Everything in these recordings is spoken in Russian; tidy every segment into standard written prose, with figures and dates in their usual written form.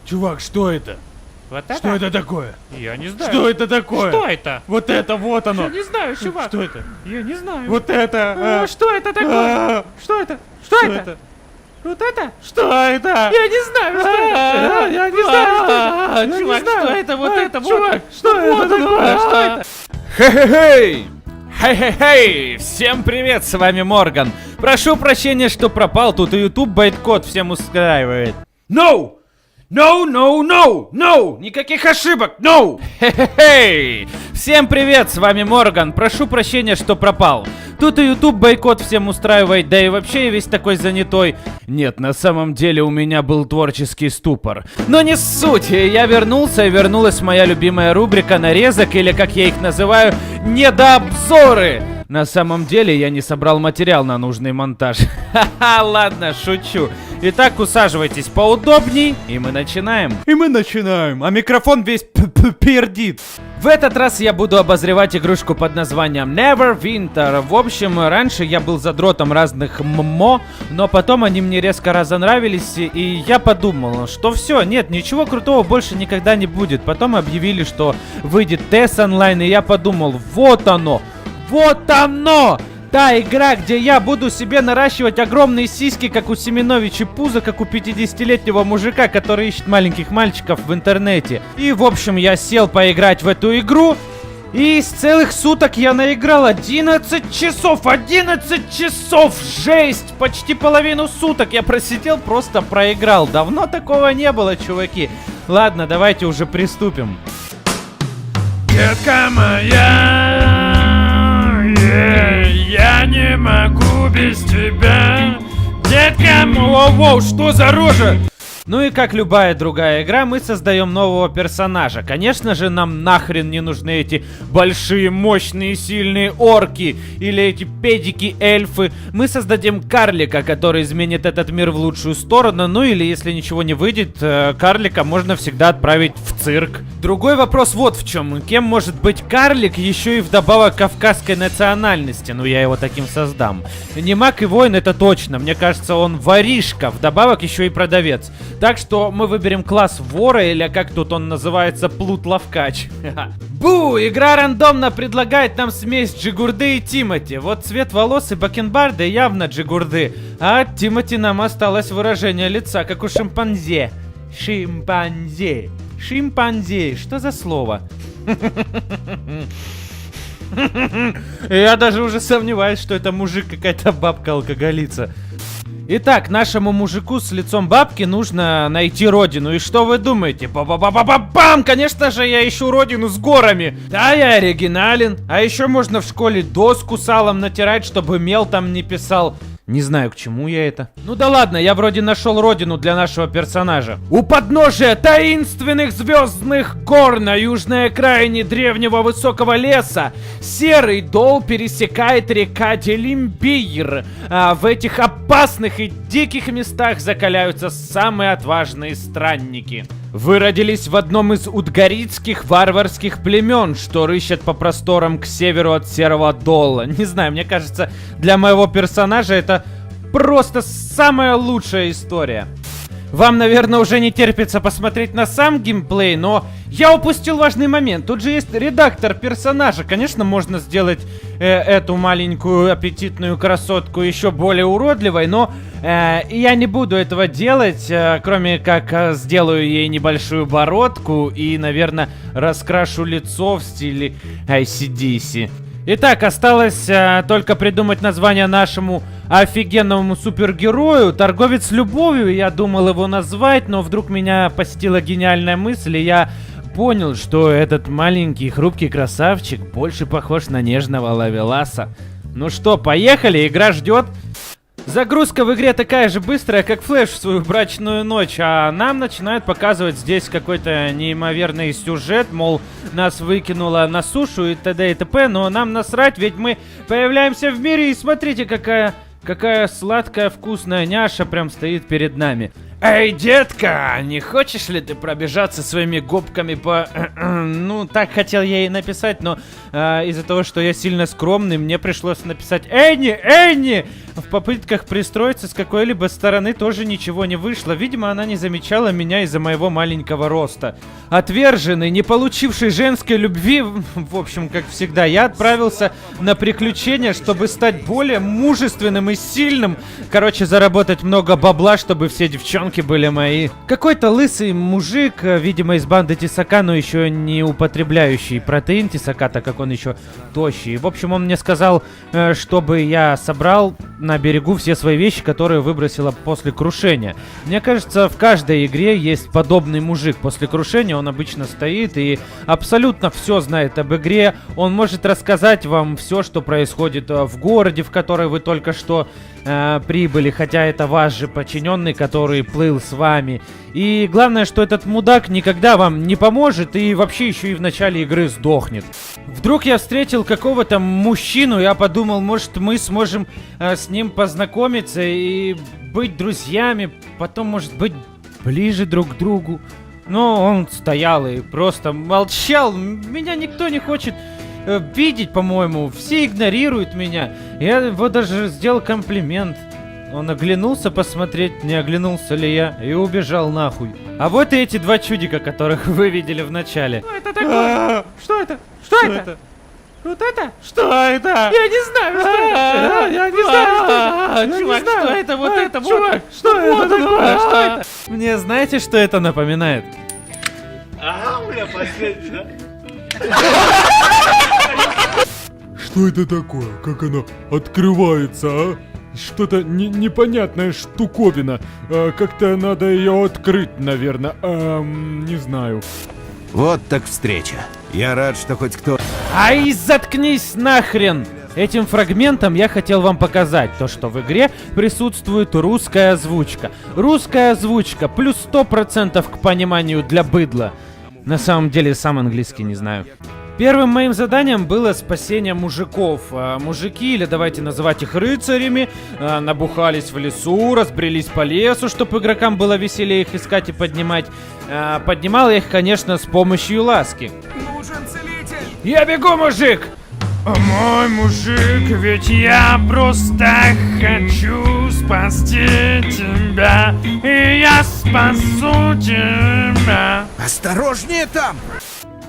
Чувак, что это? Вот это? Что это такое? Я не знаю. Что это такое? Что это? Вот это, вот оно. Я не знаю, чувак. Что это? Я не знаю. Вот это. Что это такое? А, Что это? Что это? Вот это? Что это? Я не знаю, что это. Я не знаю, что это. Я не Чувак, знаю. что это? Вот это, вот. Чувак, что это такое? Что это? Хе-хе-хей! Хей-хей-хей! Всем привет, с вами Морган. Прошу прощения, что пропал, тут и YouTube байткод всем устраивает. No! No, no, no, no! Никаких ошибок, no! Хе-хе-хей! Всем привет, с вами Морган. Прошу прощения, что пропал. Тут и YouTube бойкот всем устраивает, да и вообще я весь такой занятой. Нет, на самом деле у меня был творческий ступор. Но не суть, я вернулся, и вернулась моя любимая рубрика нарезок, или как я их называю, недообзоры. На самом деле я не собрал материал на нужный монтаж. Ха-ха, ладно, шучу. Итак, усаживайтесь поудобней, и мы начинаем. А микрофон весь пердит. В этот раз я буду обозревать игрушку под названием Neverwinter. В общем, раньше я был задротом разных ММО, но потом они мне резко разонравились, и я подумал, что все, нет, ничего крутого больше никогда не будет. Потом объявили, что выйдет TES онлайн, и я подумал, вот оно! Вот оно! Та игра, где я буду себе наращивать огромные сиськи, как у Семеновича, и пузо, как у 50-летнего мужика, который ищет маленьких мальчиков в интернете. И, в общем, я сел поиграть в эту игру, и с целых суток я наиграл 11 часов! 11 часов! Жесть! Почти половину суток я просидел, просто проиграл. Давно такого не было, чуваки. Ладно, давайте уже приступим. Детка моя, я не могу без тебя. Детка, воу, что за рожа? Ну и как любая другая игра, мы создаем нового персонажа. Конечно же, нам нахрен не нужны эти большие, мощные, сильные орки или эти педики-эльфы. Мы создадим карлика, который изменит этот мир в лучшую сторону. Ну или, если ничего не выйдет, карлика можно всегда отправить в цирк. Другой вопрос вот в чем. Кем может быть карлик, еще и вдобавок кавказской национальности? Ну, я его таким создам. Не маг и воин, это точно. Мне кажется, он воришка, вдобавок еще и продавец. Так что мы выберем класс вора, или как тут он называется, плут-ловкач. Бу! Игра рандомно предлагает нам смесь Джигурды и Тимати. Вот цвет волос и бакенбарды явно Джигурды. А от Тимати нам осталось выражение лица, как у шимпанзе. Шимпанзе. Шимпанзе. Что за слово? Я даже уже сомневаюсь, что это мужик, какая-то бабка-алкоголица. Итак, нашему мужику с лицом бабки нужно найти родину. И что вы думаете? Ба-ба-ба-ба-бам! Конечно же, я ищу родину с горами. Да, я оригинален. А еще можно в школе доску салом натирать, чтобы мел там не писал. Не знаю, к чему я это. Ну да ладно, я вроде нашел родину для нашего персонажа. У подножия таинственных звездных гор на южной окраине древнего высокого леса серый дол пересекает река Делимбир. А в этих опасных и диких местах закаляются самые отважные странники. Вы родились в одном из удгаритских варварских племен, что рыщет по просторам к северу от Серого Дола. Не знаю, мне кажется, для моего персонажа это просто самая лучшая история. Вам, наверное, уже не терпится посмотреть на сам геймплей, но я упустил важный момент. Тут же есть редактор персонажа. Конечно, можно сделать эту маленькую аппетитную красотку еще более уродливой, но я не буду этого делать, кроме как сделаю ей небольшую бородку и, наверное, раскрашу лицо в стиле AC/DC. Итак, осталось только придумать название нашему офигенному супергерою. Торговец любовью, я думал его назвать, но вдруг меня посетила гениальная мысль, и я понял, что этот маленький хрупкий красавчик больше похож на нежного ловеласа. Ну что, поехали, игра ждет. Загрузка в игре такая же быстрая, как Флэш в свою брачную ночь, а нам начинают показывать здесь какой-то неимоверный сюжет, мол, нас выкинуло на сушу и т.д. и т.п., но нам насрать, ведь мы появляемся в мире, и смотрите, какая сладкая вкусная няша прям стоит перед нами. Эй, детка, не хочешь ли ты пробежаться своими губками по... Ну, так хотел я ей написать, но из-за того, что я сильно скромный, мне пришлось написать: Энни, в попытках пристроиться с какой-либо стороны тоже ничего не вышло. Видимо, она не замечала меня из-за моего маленького роста. Отверженный, не получивший женской любви, в общем, как всегда, я отправился на приключения, чтобы стать более мужественным и сильным. Короче, заработать много бабла, чтобы все девчонки были мои. Какой-то лысый мужик, видимо, из банды Тесака, но еще не употребляющий протеин Тесака, так как он еще тощий. В общем, он мне сказал, чтобы я собрал на берегу все свои вещи, которые выбросила после крушения. Мне кажется, в каждой игре есть подобный мужик. После крушения он обычно стоит и абсолютно все знает об игре. Он может рассказать вам все, что происходит в городе, в который вы только что прибыли, хотя это ваш же подчиненный, который плыл с вами. И главное, что этот мудак никогда вам не поможет и вообще еще и в начале игры сдохнет. Вдруг я встретил какого-то мужчину, я подумал, может, мы сможем с ним познакомиться и быть друзьями, потом, может быть, ближе друг к другу. Но он стоял и просто молчал, меня никто не хочет видеть, по-моему, все игнорируют меня. Я его даже сделал комплимент. Он оглянулся посмотреть, не оглянулся ли я, и убежал нахуй. А вот и эти два чудика, которых вы видели в начале. Что это такое? Что это? Что это? Вот это? Что это? Я не знаю, что это. Я не знаю, что это. Чувак, что это? Вот это вот. Чувак, что это такое? Что это? Мне знаете, что это напоминает? Ага, бля, последний, да? Что это такое? Как оно открывается, а? Что-то непонятная штуковина. Как-то надо ее открыть, наверное. Не знаю. Вот так встреча. Я рад, что хоть кто... Ай, заткнись нахрен! Этим фрагментом я хотел вам показать то, что в игре присутствует русская озвучка. Русская озвучка плюс 100% к пониманию для быдла. На самом деле сам английский не знаю. Первым моим заданием было спасение мужиков. Мужики, или давайте называть их рыцарями, набухались в лесу, разбрелись по лесу, чтобы игрокам было веселее их искать и поднимать. Поднимал я их, конечно, с помощью ласки. Нужен целитель. Я бегу, мужик! Мой мужик, ведь я просто хочу спасти тебя, и я спасу тебя. Осторожнее там!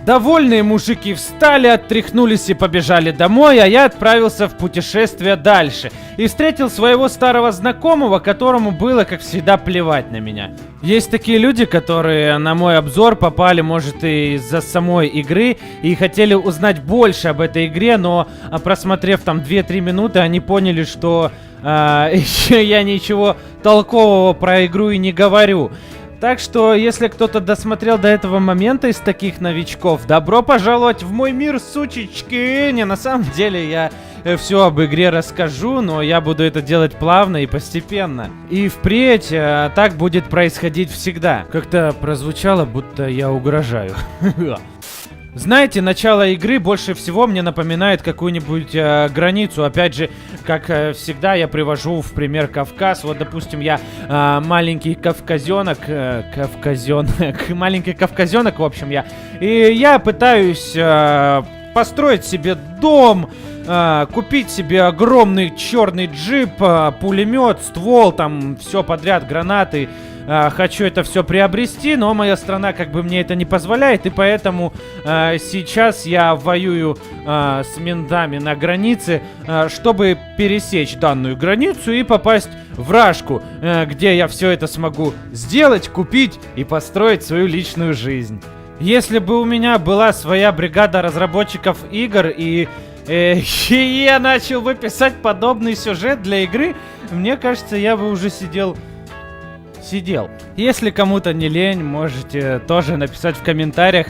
Довольные мужики встали, оттряхнулись и побежали домой, а я отправился в путешествие дальше. И встретил своего старого знакомого, которому было, как всегда, плевать на меня. Есть такие люди, которые на мой обзор попали, может, и из-за самой игры, и хотели узнать больше об этой игре, но, просмотрев там 2-3 минуты, они поняли, что я ничего толкового про игру и не говорю. Так что, если кто-то досмотрел до этого момента из таких новичков, добро пожаловать в мой мир, сучечки! Не, на самом деле я все об игре расскажу, но я буду это делать плавно и постепенно. И впредь так будет происходить всегда. Как-то прозвучало, будто я угрожаю. Знаете, начало игры больше всего мне напоминает какую-нибудь границу. Опять же, как всегда, я привожу в пример Кавказ. Вот, допустим, я маленький кавказенок, маленький кавказенок, в общем, я. И я пытаюсь построить себе дом, купить себе огромный черный джип, пулемет, ствол, там все подряд, гранаты. Хочу это все приобрести, но моя страна как бы мне это не позволяет, и поэтому сейчас я воюю с ментами на границе, чтобы пересечь данную границу и попасть в Рашку, где я все это смогу сделать, купить и построить свою личную жизнь. Если бы у меня была своя бригада разработчиков игр и я начал бы писать подобный сюжет для игры, мне кажется, я бы уже сидел. Если кому-то не лень, можете тоже написать в комментариях,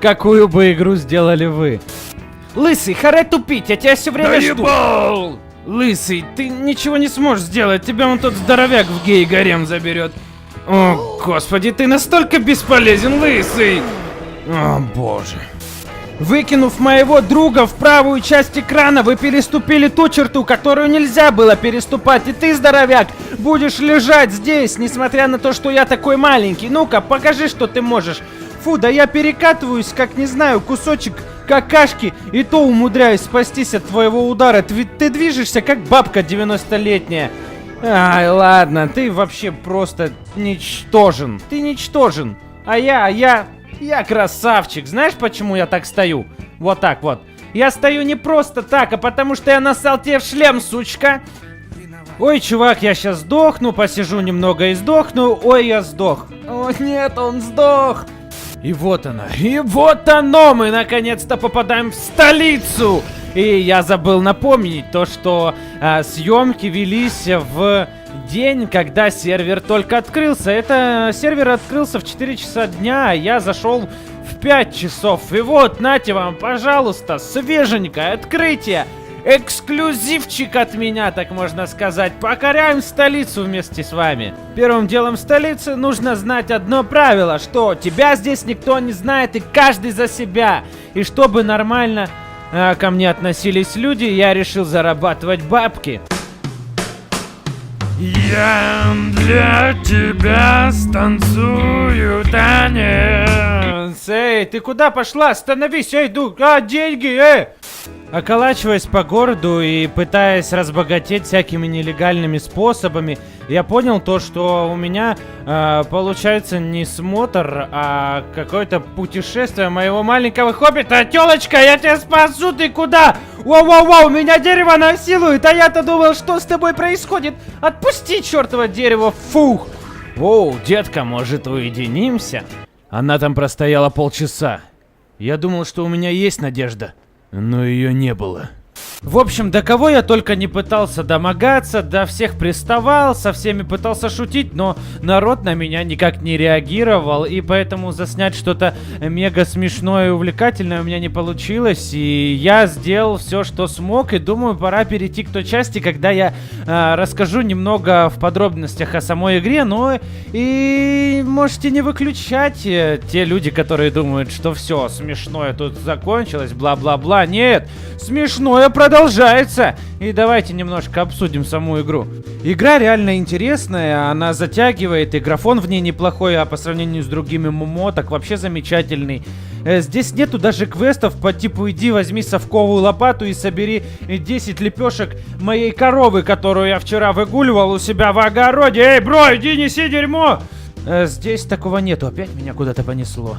какую бы игру сделали вы. Лысый, харе тупить, я тебя все время жду. Ебал! Лысый, ты ничего не сможешь сделать, тебя он тот здоровяк в гей-гарем заберет. О, господи, ты настолько бесполезен, лысый. О, боже. Выкинув моего друга в правую часть экрана, вы переступили ту черту, которую нельзя было переступать. И ты, здоровяк, будешь лежать здесь, несмотря на то, что я такой маленький. Ну-ка, покажи, что ты можешь. Фу, да я перекатываюсь, как, не знаю, кусочек какашки, и то умудряюсь спастись от твоего удара. Ты движешься как бабка 90-летняя. Ай, ладно, ты вообще просто ничтожен. Ты ничтожен. А я красавчик. Знаешь, почему я так стою? Вот так вот. Я стою не просто так, а потому что я нассал тебе в шлем, сучка. Ой, чувак, я сейчас сдохну, посижу немного и сдохну. Ой, я сдох. О, нет, он сдох. И вот оно, мы наконец-то попадаем в столицу. И я забыл напомнить то, что съемки велись в день, когда сервер только открылся. Это сервер открылся в 4 часа дня, а я зашел в 5 часов. И вот, нате вам, пожалуйста, свеженькое открытие. Эксклюзивчик от меня, так можно сказать. Покоряем столицу вместе с вами. Первым делом в столице нужно знать одно правило, что тебя здесь никто не знает и каждый за себя. И чтобы нормально ко мне относились люди, я решил зарабатывать бабки. Я для тебя станцую танец. Эй, ты куда пошла? Остановись, эй, иду. Деньги, эй! Околачиваясь по городу и пытаясь разбогатеть всякими нелегальными способами, я понял то, что у меня получается не смотр, а какое-то путешествие моего маленького хоббита. Тёлочка, я тебя спасу, ты куда? Воу-воу-воу, меня дерево насилует, а я-то думал, что с тобой происходит. Отпусти, чёртово дерево, фух. Воу, детка, может, уединимся? Она там простояла полчаса. Я думал, что у меня есть надежда. Но ее не было. В общем, до кого я только не пытался домогаться, до всех приставал, со всеми пытался шутить, но народ на меня никак не реагировал, и поэтому заснять что-то мега смешное и увлекательное у меня не получилось, и я сделал все, что смог, и думаю, пора перейти к той части, когда я расскажу немного в подробностях о самой игре, но и можете не выключать те люди, которые думают, что все, смешное тут закончилось, бла-бла-бла. Нет, смешное продолжается. И давайте немножко обсудим саму игру. Игра реально интересная, она затягивает, и графон в ней неплохой, а по сравнению с другими ММО так вообще замечательный. Здесь нету даже квестов по типу иди возьми совковую лопату и собери 10 лепешек моей коровы, которую я вчера выгуливал у себя в огороде. Эй, бро, иди неси дерьмо! Здесь такого нету, опять меня куда-то понесло.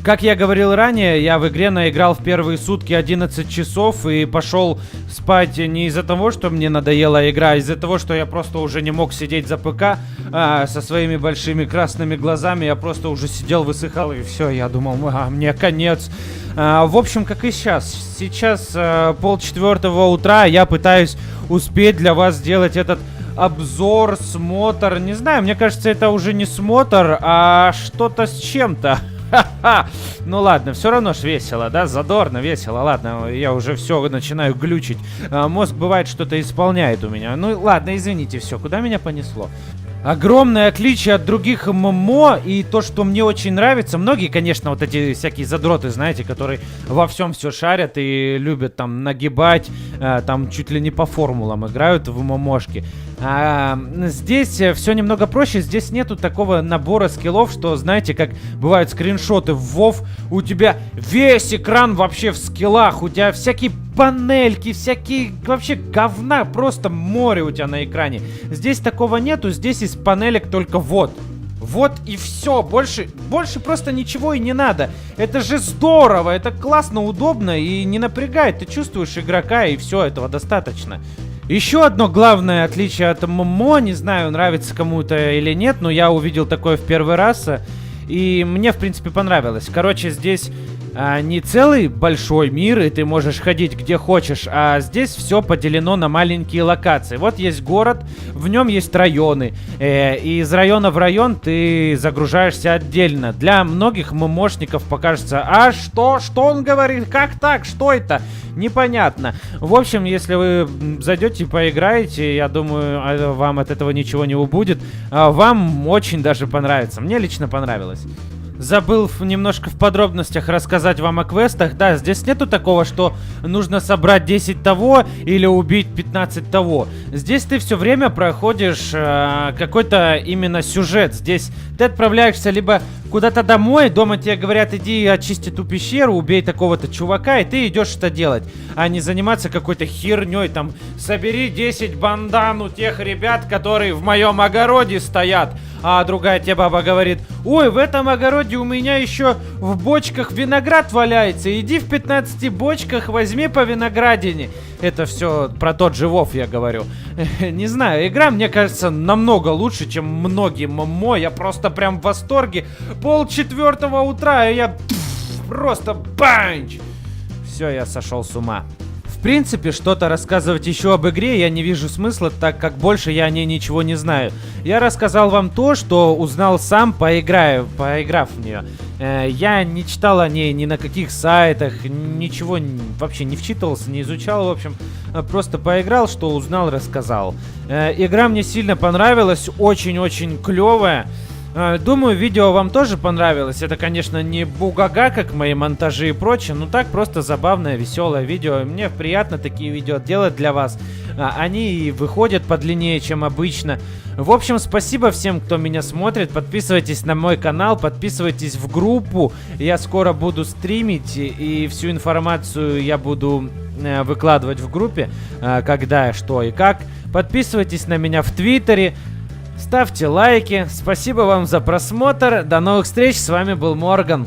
Как я говорил ранее, я в игре наиграл в первые сутки 11 часов и пошел спать не из-за того, что мне надоела игра, а из-за того, что я просто уже не мог сидеть за п.к. Со своими большими красными глазами. Я просто уже сидел, высыхал, и все, я думал, мне конец. В общем, как и сейчас. Сейчас 3:30 утра, я пытаюсь успеть для вас сделать этот обзор, смотр. Не знаю, мне кажется, это уже не смотр, а что-то с чем-то. Ха-ха! Ну ладно, все равно ж весело, да? Задорно, весело. Ладно, я уже все начинаю глючить. Мозг бывает что-то исполняет у меня. Ну ладно, извините, все, куда меня понесло? Огромное отличие от других ММО, и то, что мне очень нравится, многие, конечно, вот эти всякие задроты, знаете, которые во всем все шарят и любят там нагибать, там чуть ли не по формулам играют в ММОшки. Здесь все немного проще, здесь нету такого набора скиллов, что, знаете, как бывают скриншоты в WoW, у тебя весь экран вообще в скиллах, у тебя всякие панельки, всякие вообще говна, просто море у тебя на экране. Здесь такого нету, здесь из панелек только вот. Вот и все, больше просто ничего и не надо. Это же здорово, это классно, удобно и не напрягает. Ты чувствуешь игрока, и все, этого достаточно. Еще одно главное отличие от ММО, не знаю, нравится кому-то или нет, но я увидел такое в первый раз, и мне, в принципе, понравилось. Короче, здесь не целый большой мир, и ты можешь ходить где хочешь, а здесь все поделено на маленькие локации. Вот есть город, в нем есть районы, и из района в район ты загружаешься отдельно. Для многих ММОшников покажется, а что он говорит, как так, что это? Непонятно. В общем, если вы зайдете и поиграете, я думаю, вам от этого ничего не убудет. Вам очень даже понравится. Мне лично понравилось. Забыл немножко в подробностях рассказать вам о квестах. Да, здесь нету такого, что нужно собрать 10 того или убить 15 того. Здесь ты все время проходишь какой-то именно сюжет. Здесь ты отправляешься либо куда-то домой, дома тебе говорят, иди очисти ту пещеру, убей такого-то чувака, и ты идешь это делать, а не заниматься какой-то херней, там, собери 10 бандан у тех ребят, которые в моем огороде стоят, а другая тебе баба говорит, ой, в этом огороде у меня еще в бочках виноград валяется, иди в 15 бочках возьми по виноградине. Это все про тот же Вов я говорю. Не знаю, игра, мне кажется, намного лучше, чем многие ММО. Я просто прям в восторге. 3:30 утра, и я просто банч. Все, я сошел с ума. В принципе, что-то рассказывать еще об игре я не вижу смысла, так как больше я о ней ничего не знаю. Я рассказал вам то, что узнал сам, поиграв в нее. Я не читал о ней ни на каких сайтах, ничего вообще не вчитывался, не изучал, в общем, просто поиграл, что узнал, рассказал. Игра мне сильно понравилась, очень-очень клевая. Думаю, видео вам тоже понравилось. Это, конечно, не бугага, как мои монтажи и прочее, но так просто забавное, веселое видео. Мне приятно такие видео делать для вас. Они и выходят подлиннее, чем обычно. В общем, спасибо всем, кто меня смотрит. Подписывайтесь на мой канал, подписывайтесь в группу. Я скоро буду стримить, и всю информацию я буду выкладывать в группе, когда, что и как. Подписывайтесь на меня в Твиттере. Ставьте лайки. Спасибо вам за просмотр. До новых встреч. С вами был Морган.